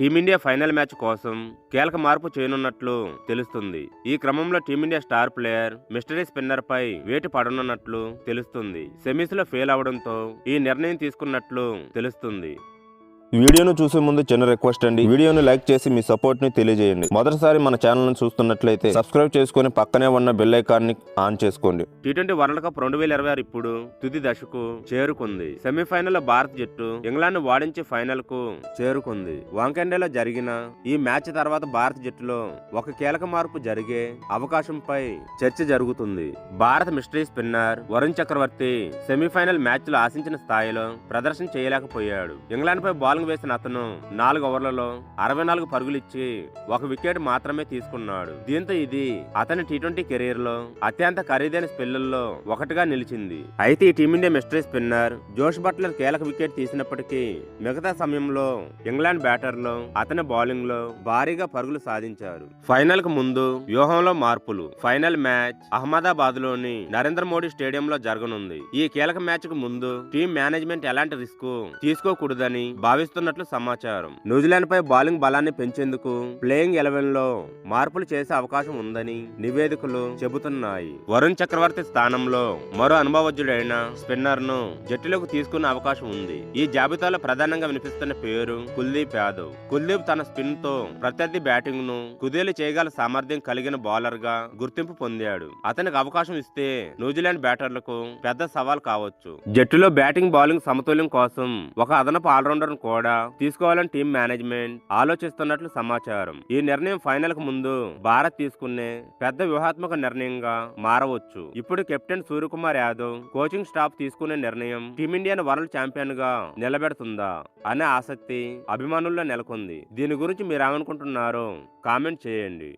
Team India final match కోసం కీలక మార్పు చేయనున్నట్లు తెలుస్తుంది. ఈ క్రమంలో Team India star player mystery spinner పై వేటు పడనున్నట్లు తెలుస్తుంది. సెమీస్ లో ఫెయిల్ అవడంతో ఈ నిర్ణయం తీసుకున్నట్లు తెలుస్తుంది. వీడియోను చూసే ముందు చిన్న రిక్వెస్ట్ అండి, వీడియోను లైక్ చేసి మీ సపోర్ట్ ని తెలియజేయండి. మొదటిసారి మన ఛానల్ ను చూస్తున్నట్లయితే సబ్స్క్రైబ్ చేసుకుని పక్కనే ఉన్న బెల్ ఐకాన్ ని ఆన్ చేసుకోండి. టీ20 వరల్డ్ కప్ 2026 ఇప్పుడు తుది దశకు చేరుకుంది. సెమీఫైనల్ లో భారత్ జట్టు ఇంగ్లాండ్ వాడించి ఫైనల్ కు చేరుకుంది. వాంకెండేలో జరిగిన ఈ మ్యాచ్ తర్వాత భారత జట్టులో ఒక కీలక మార్పు జరిగే అవకాశంపై చర్చ జరుగుతుంది. భారత మిస్టరీ స్పిన్నర్ వరుణ్ చక్రవర్తి సెమీఫైనల్ మ్యాచ్ లో ఆశించిన స్థాయిలో ప్రదర్శన చేయలేకపోయాడు. ఇంగ్లాండ్ పై బౌలింగ్ వేసిన అతను 4 ఓవర్లలో 64 పరుగులిచ్చి 1 వికెట్ మాత్రమే తీసుకున్నాడు. దీంతో ఇది అతని టీ20 కెరీర్ లో అత్యంత ఖరీదైన స్పెల్లుల్లో ఒకటిగా నిలిచింది. అయితే ఈ టీమిండియా మిస్టరీ స్పిన్నర్ జోష్ బట్లర్ కీలక వికెట్ తీసినప్పటికీ మిగతా సమయంలో ఇంగ్లాండ్ బ్యాటర్లు అతని బౌలింగ్ లో భారీగా పరుగులు సాధించారు. ఫైనల్ కు ముందు వ్యూహంలో మార్పులు. ఫైనల్ మ్యాచ్ అహ్మదాబాద్ లోని నరేంద్ర మోడీ స్టేడియంలో జరగనుంది. ఈ కీలక మ్యాచ్ కు ముందు టీం మేనేజ్మెంట్ ఎలాంటి రిస్క్ తీసుకోకూడదని భావిస్తున్నట్లు సమాచారం. న్యూజిలాండ్ పై బౌలింగ్ బలాన్ని పెంచేందుకు ప్లేయింగ్ 11 లో మార్పులు చేసే అవకాశం ఉందని నివేదికలు చెబుతున్నాయి. వరుణ్ చక్రవర్తి స్థానంలో మరో అనుభవజ్ఞుడైన స్పిన్నర్ ను జట్టులోకి తీసుకునే అవకాశం ఉంది. ఈ జాబితాలో ప్రధానంగా వినిపిస్తున్న పేరు కుల్దీప్ యాదవ్. కుల్దీప్ తన స్పిన్ తో ప్రత్యర్థి బ్యాటింగ్ ను కుదేలు చేయగల సామర్థ్యం కలిగిన బౌలర్ గా గుర్తింపు పొందాడు. అతనికి అవకాశం ఇస్తే న్యూజిలాండ్ బ్యాటర్లకు పెద్ద సవాల్ కావచ్చు. జట్టులో బ్యాటింగ్ బౌలింగ్ సమతుల్యం కోసం ఒక అదనపు ఆల్రౌండర్ కూడా తీసుకోవాలని టీం మేనేజ్మెంట్ ఆలోచిస్తున్నట్లు సమాచారం. ఈ నిర్ణయం ఫైనల్ కు ముందు భారత్ తీసుకునే పెద్ద వ్యూహాత్మక నిర్ణయంగా మారవచ్చు. ఇప్పుడు captain Suryakumar Yadav coaching staff తీసుకునే నిర్ణయం టీమిండియాను వరల్డ్ ఛాంపియన్ గా నిలబెడుతుందా అనే ఆసక్తి అభిమానుల్లో నెలకొంది. దీని గురించి మీరేమనుకుంటున్నారో కామెంట్ చేయండి.